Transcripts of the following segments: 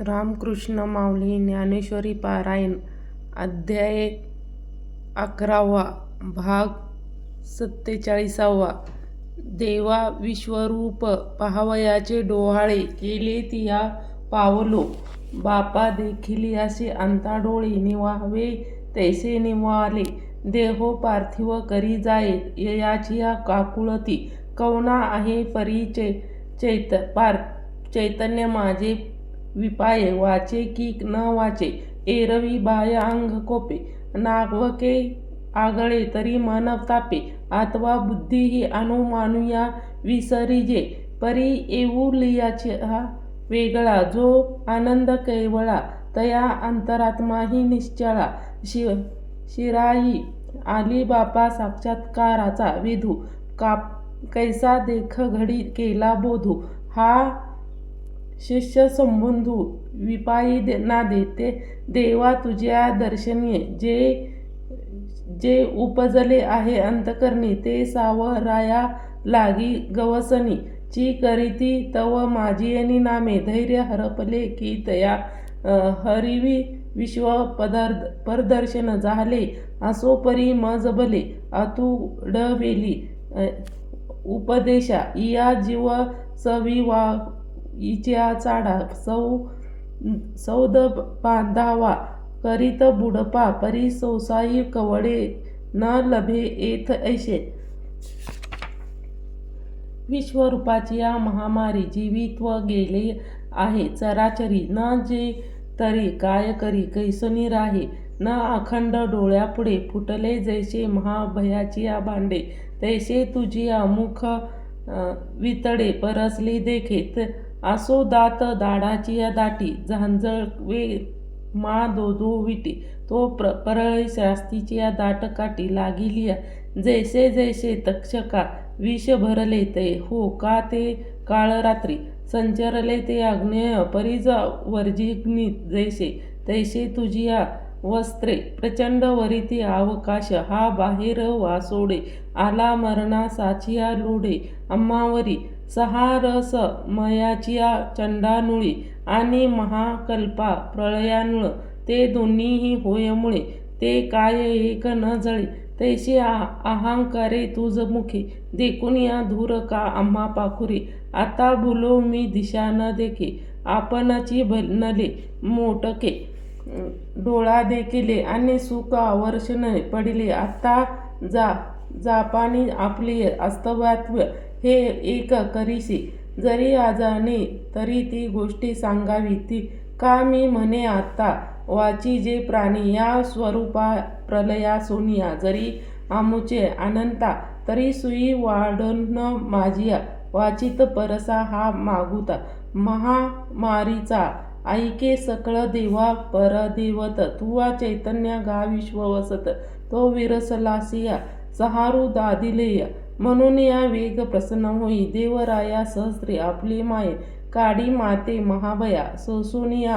रामकृष्ण माऊली ज्ञानेश्वरी पारायण अध्याय 11 भाग 47. देवा विश्वरूप पाहावयाचे डोहाळे केले तिया पावलो. बापा देखील असे अंता डोळे निवावे तैसे निवाले. देहो पार्थिव करी जाये ययाचिया काकुळती. कवना आहे परी चैतन्य माझे विपाये. वाचे की न वाचे एरवी बाय अंग कोपे. नागवके आगळे तरी मन तापे. अथवा बुद्धीही अनुमानुया विसरिजे. परी येऊलियाचा वेगळा जो आनंद कैवळा. तया अंतरात्माही निश्चळा. शिराई आली बापा साक्षात्काराचा विधू. कैसा देख घडी केला बोधू. हा शिष्य संबंधू विपायी ना देते. देवा तुझ्या दर्शनीय जे उपजले आहे अंतकरणी ते सावराया लागी गवसणी. ची करीती तव माझियनी नामे धैर्य हरपले की तया हरिवी विश्व परदर्शन झाले. असो परी मजबले अतुडवेली उपदेशा. इया जीव सविवा इच्या चाडा सौद बांधावा करीत बुडपा. परी सोसाई कवडे न लभे येथ ऐशे. विश्वरूपाची या महामारी जीवित्व गेले आहे चराचरी. न जे तरी काय करी कैसनी राहे. न अखंड डोळ्यापुढे फुटले जैसे महाभयाची या भांडे. तैसे तुझिया मुख वितडे परसली देखेत. असो दात दाडाची या दाटी झांजळवे मा दोदो विटी. तो परळी शास्तीची या दाट काठी लागिलिया. जैसे जैसे तक्षका विष भरले ते हो का ते काळ रात्री. संचरले ते आग्नेय परिज वर्जिग्नीत जैसे. तैसे तुझिया वस्त्रे प्रचंड वरिती अवकाश. हा बाहेर वासोडे आला मरणा साचिया लोढे. आम्हावरी सहा रस मयाचिया चंडानुळी आणि महाकल्पा प्रळयानुळ. ते दोन्हीही होयमुळे ते काय एक न जळे. तैसे अहंकारे तुझ मुखे देखून या धूर का आम्हा पाखुरी. आता भुलो मी दिशा न देखे आपणची नले मोटके. डोळा देखिले आणि सुख आवर्षण पडिले. आता जापानी आपले अस्तवात्व हे एक करीसी. जरी आजाणे तरी ती गोष्टी सांगावी ती का मी म्हणे आता. वाची जे प्राणी या स्वरूपा प्रलया सोनिया. जरी आमुचे अनंता तरी सुई वाढन माझिया. वाचित परसा हा मागुता महामारीचा. ऐके सकळ देवा परदेवत. तुवा चैतन्य गा विश्व वसत. तो विरसलासिया सहारू दादिलेय. म्हणून या वेग प्रसन्न होई देवराया सहस्रे आपली माये. काडी माते महाभया सोसुनिया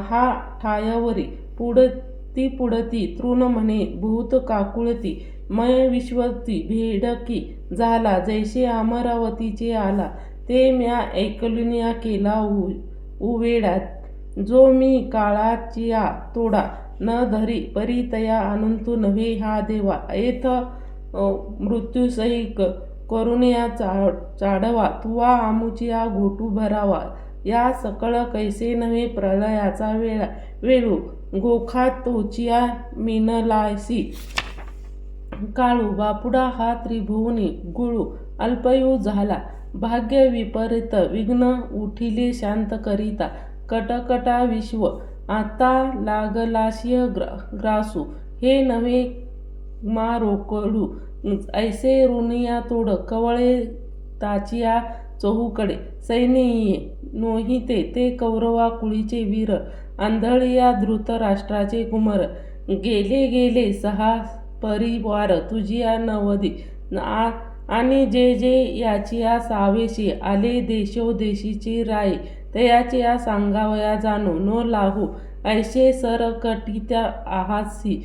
हा ठायवरी. पुढती तृण म्हणे भूत काकुळती. मय विश्वती भेडकी झाला जैसे अमरावतीचे आला. ते म्या ऐकलुनिया केला उवेडा. जो मी काळाचिया तोडा न धरी परी तया अनंतू नव्हे हा देवा. येथ मृत्यूसही करुणया चाडवा. तुवा आमुचिया घोटू भरावा. या सकळ कैसे नव्हे प्रलयाचा वेळू. गोखा तोचिया मिनलासी काळू. बापुडा हा त्रिभुवनी गुळू अल्पयू झाला. भाग्य विपरीत विघ्न उठिले शांत करिता. कटकटा विश्व आता लागलाशिय ग्रासू. हे नव्हे मा रोकडू ऐसे ऋणिया तोड. कवळे ताचिया चहूकडे सैन्य येई नोहिते. ते कौरवा कुळीचे वीर आंधळिया धृतराष्ट्राचे कुमार. गेले गेले सहा परिवार तुझिया नवदी. आणि जे जे याचिया सावेशी आले देशोदेशीची राय. तयाचिया सांगावया जाणू न लाहू. ऐसे सरकटित्या आहासी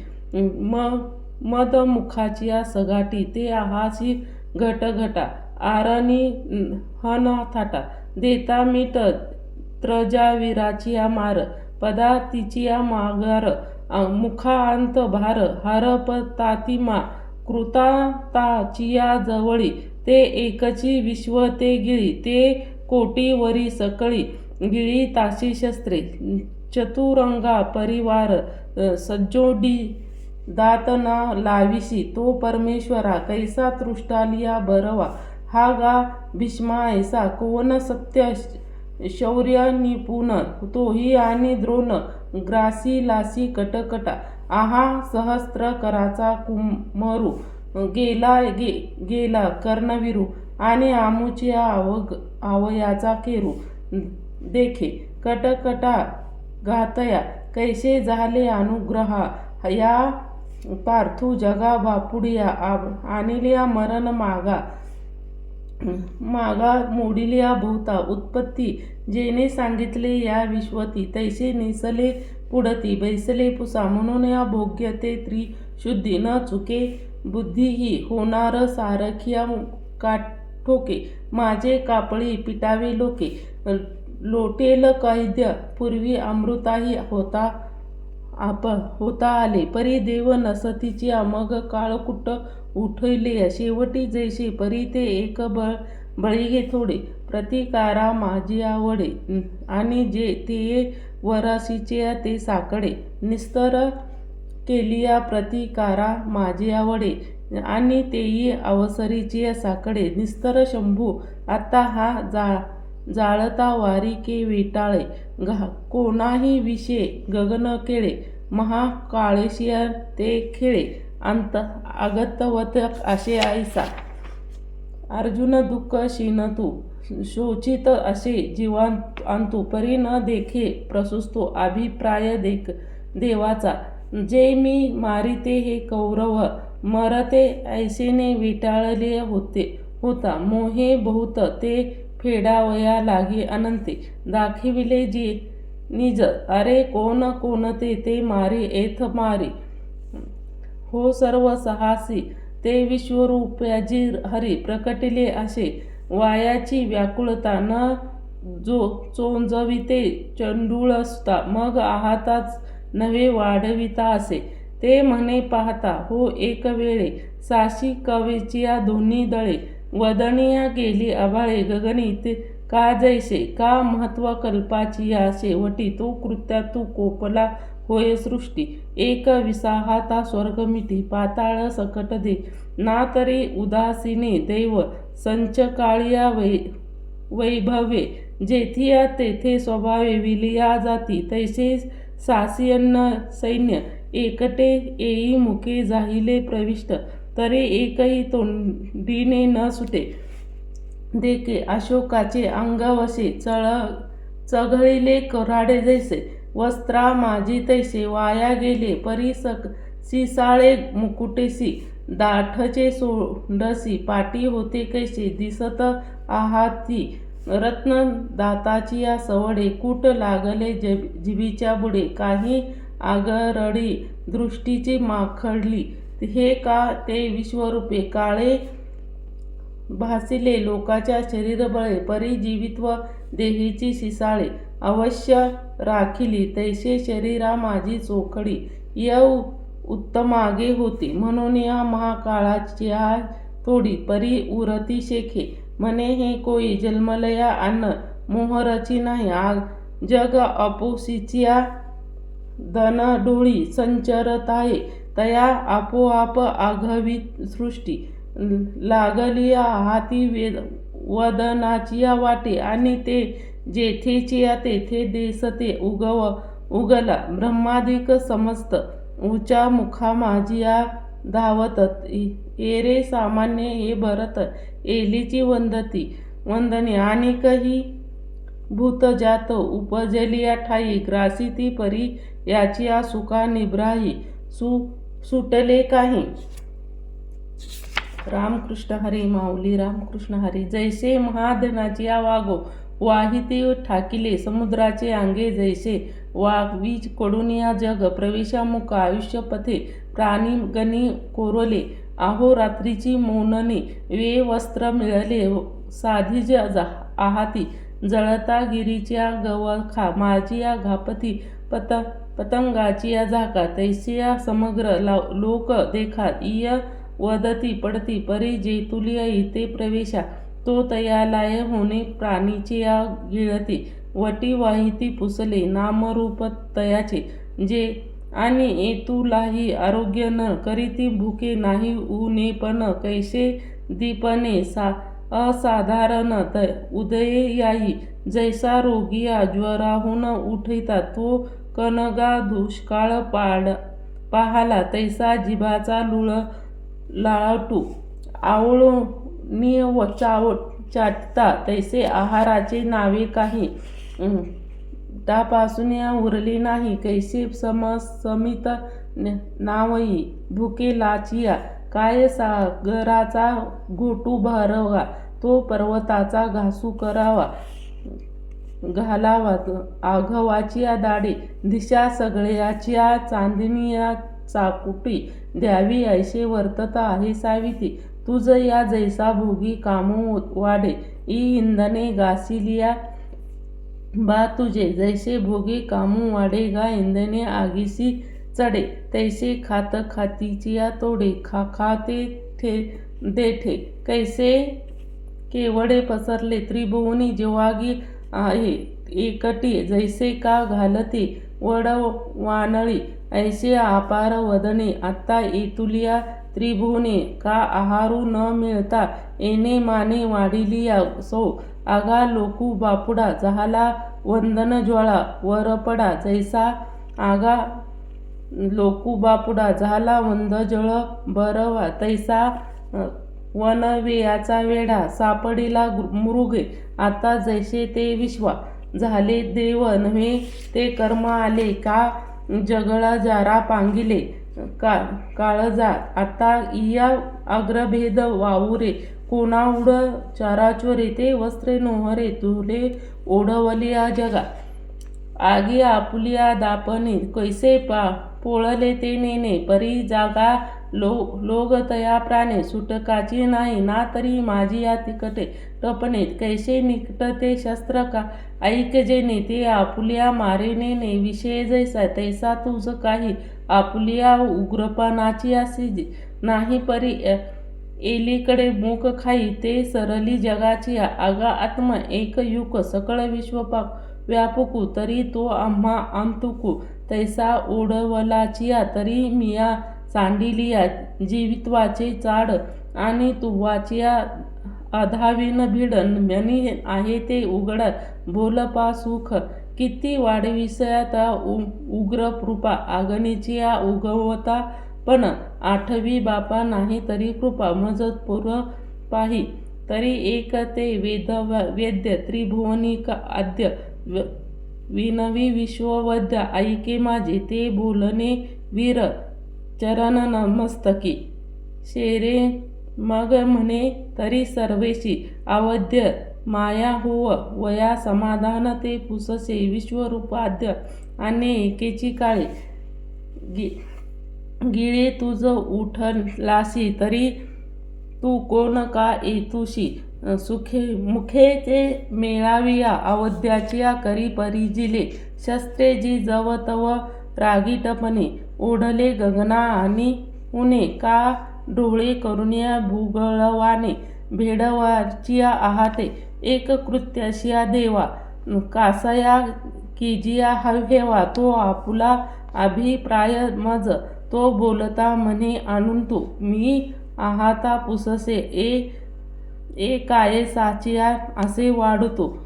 मदमुखाचिया सगाटी. ते आहासी घटघटा आरणी हन थाटा. देता मीठ त्रजावीराचिया मार पदा तिचिया मागार मुखांत भार हरपतातिमा कृताताचिया जवळी ते एकची विश्व ते गिळी ते कोटीवरी सकळी गिळी ताशी शस्त्रे चतुरंगा परिवार सज्जोडी दात ना लाविशी तो परमेश्वरा कैसा तृष्टालिया बरवा हा गा भीष्मा ऐसा कोण सत्य शौर्य निपुण तोही आणि द्रोण ग्रासी लासी कटकटा आहा सहस्त्र कराचा कुमरू गेला कर्णविरू आणि आमुच्या आवयाचा केरू देखे कटकटा घातया कैसे झाले अनुग्रहा या पार्थू जगा बापुडिया आणिल्या मरण मागा मोडिल्या भोवता उत्पत्ती जेने सांगितले या विश्वती तैसे निसले पुढती बैसले पुसा म्हणून या भोग्य ते त्रिशुद्धी न चुके बुद्धीही होणार सारखिया काठोके माझे कापळी पिटावे लोके लोटेल कैद्य पूर्वी अमृताही होता आले परी देव नसतीची मग काळकुट उठले शेवटी जैसे परी ते एक बळी थोडे प्रतिकारा माझी आवडे आणि जे ते वरसीचे ते साकडे निस्तर केलिया प्रतिकारा माझी आवडे आणि तेही अवसरीचे साकडे निस्तर शंभू आता हा जाळता वारी के वेटाळे कोणाही विषे गगन केळे महाकाळेशिया ते खेळे आगतवत असे ऐसा अर्जुन दुःख शीन तू शोचित असे जीवांतू परी न देखे प्रशुस्तो अभिप्राय देवाचा जे मी मारिते हे कौरव मरते ऐसेने विटाळले होता मोहे बहुत ते फेडावया लागे अनंते दाखविले जी निज अरे कोण ते मारे एथ मारे हो सर्व साहसी ते विश्वरूप्याजी हरी प्रकटिले असे वायाची व्याकुळता न जो चोंजविते चंडूळसता मग आहाताच नवे वाढविता असे ते म्हणे पाहता हो एक वेळे साशी कवेचिया दोन्ही दळे वदनिया गेली आभाळे गगनीत का जैसे का महत्व कल्पाची या शेवटी तो कृत्या तू कोपला होय सृष्टी एक विसाहाता स्वर्ग मिठी पाताळ सकट दे ना तरी उदासीने दैव संचकाळिया वैभवे जेथिया तेथे स्वभावे विलिया जाती तैसे सासियन्न सैन्य एकटे येई मुखे जाहिले प्रविष्ट तरी एकही तोंडीने न सुटे देखे अशोकाचे अंगवसे चघळिले कराडे जैसे वस्त्रा माझी तैसे वाया गेले परी सिसाळे मुकुटेसी दाठचे सोंडसी पाटी होते कैसे दिसत आहाती रत्न दाताची या सवडे कूट लागले जिभीच्या बुडे काही आगरडी दृष्टीची माखडली हे का ते विश्वरूपे काळे भासिले लोकाच्या शरीरबळे परी जीवित्व देहीची सिसाळे अवश्य राखिली तैसे शरीरा माझी चोखडी य उत्तमागे होती म्हणून या महाकाळाची थोडी परी उरती शेखे म्हणे हे कोई जन्मलया अन्न मोहरची नाही जग अपोसीच्या दनडोळी संचरताये तया आपोआप आघवित सृष्टी लागलिया हाती वदनाचिया वाटे आणि ते जेथेचिया तेथे देसते उगला ब्रह्मादिक समस्त उचा मुखा माझिया धावत एरे सामान्य हे भरत एलीची वंदनी आणि काही भूतजात उपजलिया ठाई ग्रासिती परी याचिया सुका निब्राही सुटले काही. रामकृष्ण हरी माऊली रामकृष्ण हरी. जैसे महाधनाची वागो वाहिते ठाकिले समुद्राचे अंगे जैसे वावीज कडुनिया जग प्रवेशामुख आयुष्यपथे प्राणी गणी कोरले अहोरात्रीची मौनने वे वस्त्र मिळाले साधिज आहाती जळता गिरीच्या गवखा माझिया घापती पतंगाचिया झाका तैसिया समग्र लोक देखा इय वदती पडती परी जेतुलिया इथे प्रवेशा तो तयालाय होणे प्राणीचिया गिळती वटी वाहिती पुसले नामरूप तयाचे जे आणि एतुलाही आरोग्य न करीती भुके नाही ऊने पण कैसे दीपने असाधारण उदये याई जैसा रोगिया ज्वराहून उठिता तो कनगा दुष्काळ पाहाला तैसा जिभाचा लाळटू आवळूनी चाटता तैसे आहाराचे नावे काही त्यापासून उरले नाही कैसे समित नावई भुके लाचिया काय सागराचा घोटू भरावा तो पर्वताचा घासू करावा घालावा आघवाचिया दाडे दिशा सगळ्याच्या चांदणीया चाकुटी द्यावी ऐसे वर्तता आहे साविती तुझ या जैसा भोगी कामो वाढे इंधने गासिलिया बा तुझे जैसे भोगी कामू वाढे गा इंधने आगीसी चढे तैसे खात खातीचिया तोडे खाते देठे कैसे केवडे पसरले त्रिभुवनी जेवागी आहे एकटी जैसे का घालते वडवानळी ऐसे अपार वदने आता एतुलिया त्रिभुवने का आहारू न मिळता येणे माने वाढिलिया सौ आगा लोकू बापुडा झाला वंदन ज्वाळा वरपडा जैसा आगा लोकू बापुडा झाला वंद जळ बरवा तैसा वनवेयाचा वेढा सापडिला मृगे आता जैसे ते विश्वा झाले देव नव्हे ते कर्म आले का जगळा जारा पांगिले काळजा आता इया अग्रभेद वावुरे कोणा उड चाराचोरे ते वस्त्रे नोहरे तुले ओढवलिया जगा आगी आपुलिया दापणे कैसे पोळले ते नेणे परी जागा लोग तया प्राणे सुटकाची नाही ना तरी माझी या तिकटे टपणे कैसे निकटते शस्त्र का ऐकजेने ते आपुलिया मारे नेणे विषय जैसा तैसा तुझ काही आपुलिया उग्रपणाची असे नाही परी एलीकडे मुख खाई ते सरली जगाची आगा आत्मा एक युक सकळ विश्व व्यापकू तरी तो आम्हा अंतुकू तैसा ओढवलाचिया तरी मिया सांडिलिया जीवित्वाचे चाड आणि तुवाचिया अधाविन भिडन मनी आहे ते उघड बोलपा सुख किती वाढविसया उग्र कृपा आगनीचिया उगवता पण आठवी बापा नाही तरी कृपा मजत पुर पाही तरी एक ते वेद्य त्रिभुवनिक आद्य विनवी विश्ववद्य ऐके माझे ते बोलणे वीर चरण नमस्तकी शेरे मग म्हणे तरी सर्वेशी अवध्य माया होव वया समाधान ते पुससे विश्वरूपाद्य आणि एकेची काळे गिळे तुझ उठलासी तरी तू कोण का येतुशी मुखे ते मेळाविया अवध्याचिया करी परिजिले शस्त्रे जी जव तव रागीटपणे ओढले गगना आणि उने का डोळे करुण्या भूगळवाने भेडवाचिया आहाते एक कृत्याशिया देवा कासया किजिया हवेवा तो आपुला अभिप्राय मज तो बोलता म्हणे आणून तू मी आहाता पुससे ए काय साचिया असे वाढतो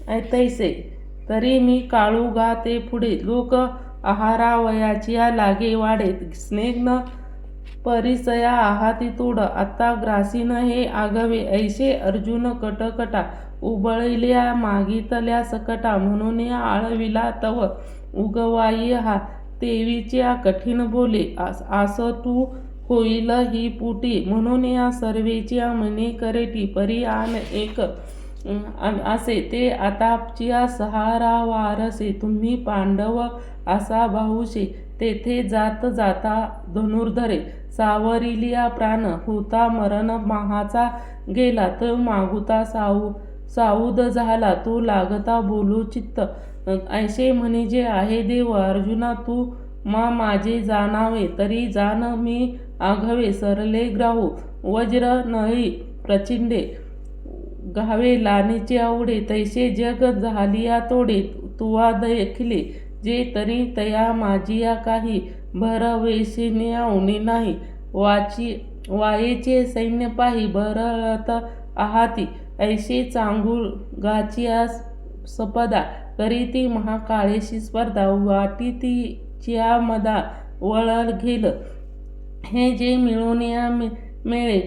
ऐतैसे तरी मी काळू गा ते पुढे लोक आहारावयाचिया लागे वाढे स्नेग्न परिसया आहाती तोड आता ग्रासीन हे आगवे ऐसे अर्जुन कटकटा उबळल्या मागितल्या सकटा म्हणून आळविला तव उगवाई हा तेवीच्या कठीण बोले आस तू होईल ही पुटी म्हणून या सर्वेच्या मने करेटी परी आन एक असे ते आतापचिया सहारा वारसे तुम्ही पांडव असा भाऊशे तेथे जात जाता धनुर्धरे सावरिलिया प्राण होता मरण महाचा गेला तर मागुता साऊद झाला तो लागता बोलू चित्त. ऐसे म्हणजे आहे देव अर्जुना तू माझे जाणावे तरी जाण मी आघवे सरले ग्राहू वज्र नळी प्रचिंडे गावे लानेचे आवडे तैसे जग झालिया तोडे तुवा देखिले जे तरी तया माझिया काही भरवेशिन्या उणे नाही वायेचे सैन्य पाही भरत आहाती ऐसे चांगुलगाचिया सपदा करीती महाकाळेशी स्पर्धा वाटी तिच्या मदा वळल घेल हे जे मिळवण्या मेळे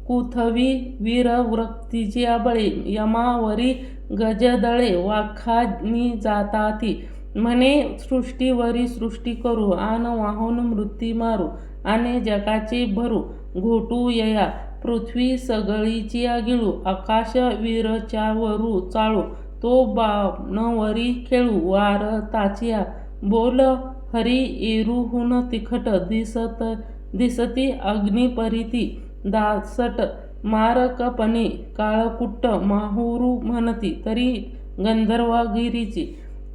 कुथवी वीर वृत्तीच्या बळे यमावरी गजदळे वाखानी जाताती म्हणे सृष्टीवरी सृष्टी करू आन वाहून मृत्यू मारू आणि जगाचे भरू घोटू यया पृथ्वी सगळीची गिळू आकाश वीरच्यावरू चाळू तो बाणवरी खेळू वार ताचिया बोल हरी एरुहून तिखट दिसती अग्निपरीती दासट मारकपणे काळकुट्ट माहुरू म्हणती तरी गंधर्वगिरीची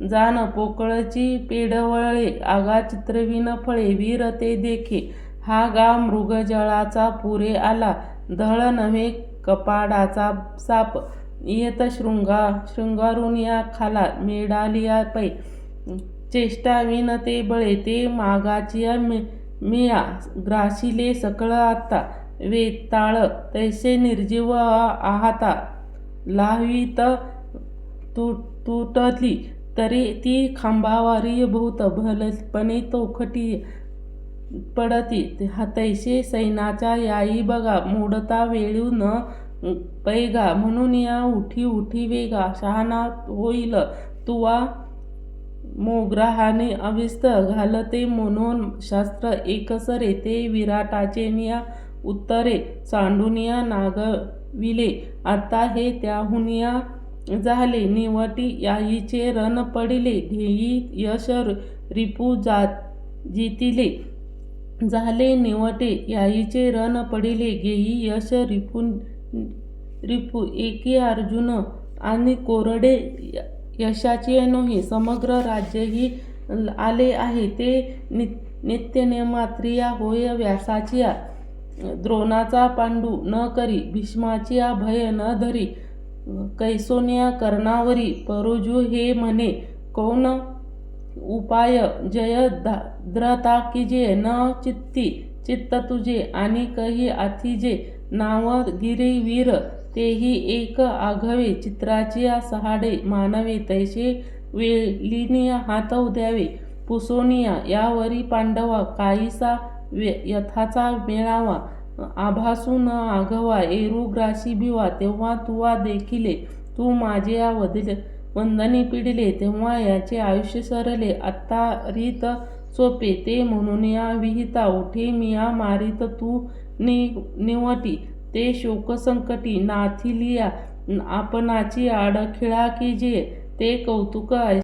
जाण पोकळची पेडवळे आगा चित्रविन फळे वीर ते देखे हा गा मृगजळाचा पुरे आला धळ नव्हे कपाडाचा साप येत शृंगारून या खाला मेडालिया पै चेष्टाविन ते बळे ते मागाचिया मिया ग्राशिले सकळ आता वेताळ तैसे निर्जीव आहाता लाहवीत तुटली तरी ती खांबावारी भूत भलपणे तोखटी पडती तैसे सैनाच्या याई बघा मोडता वेळू न पैगा म्हणून या उठी वेगा शहाणा होईल तुवा मोग्राहाने अविस्त घालते म्हणून शास्त्र एकसरे ते विराटाचे निया उत्तरे सांडूनिया नागविले आता हे त्याहुनिया झाले निवटी याईचे रण पडिले घेई यश रिपू जितिले झाले निवटे याईचे रण पडिले घेई यश रिपू एकी अर्जुन आणि कोरडे यशाचे नोहे समग्र राज्यही आले आहे ते नित्यनेमात्रिया होय व्यासाचिया द्रोणाचा पांडू न करी भीष्माचिया भय न धरी कैसोन्या कर्णावरी परुजू हे म्हणे कौन उपाय जय द्रता कीजे न चित्त तुझे आणि कही आथिजे नाव गिरी वीर तेही एक आघवे चित्राचिया सहाडे मानवे तैसे वेलिनिया हात द्यावे पुसोनिया यावरी पांडवा काहीसा यथाचा मेळावा आभासू न आघवा एरू ग्राशी भिवा तेव्हा तुवा देखिले तू माझे वंदनी पिडिले तेव्हा याचे आयुष्य सरले आत्ता रीत सोपे ते म्हणून या विहिता उठे मिया मारित तू निवटी ते शोकसंकटी नाथिलिया आपणाची आडखिळा कीजे ते कौतुक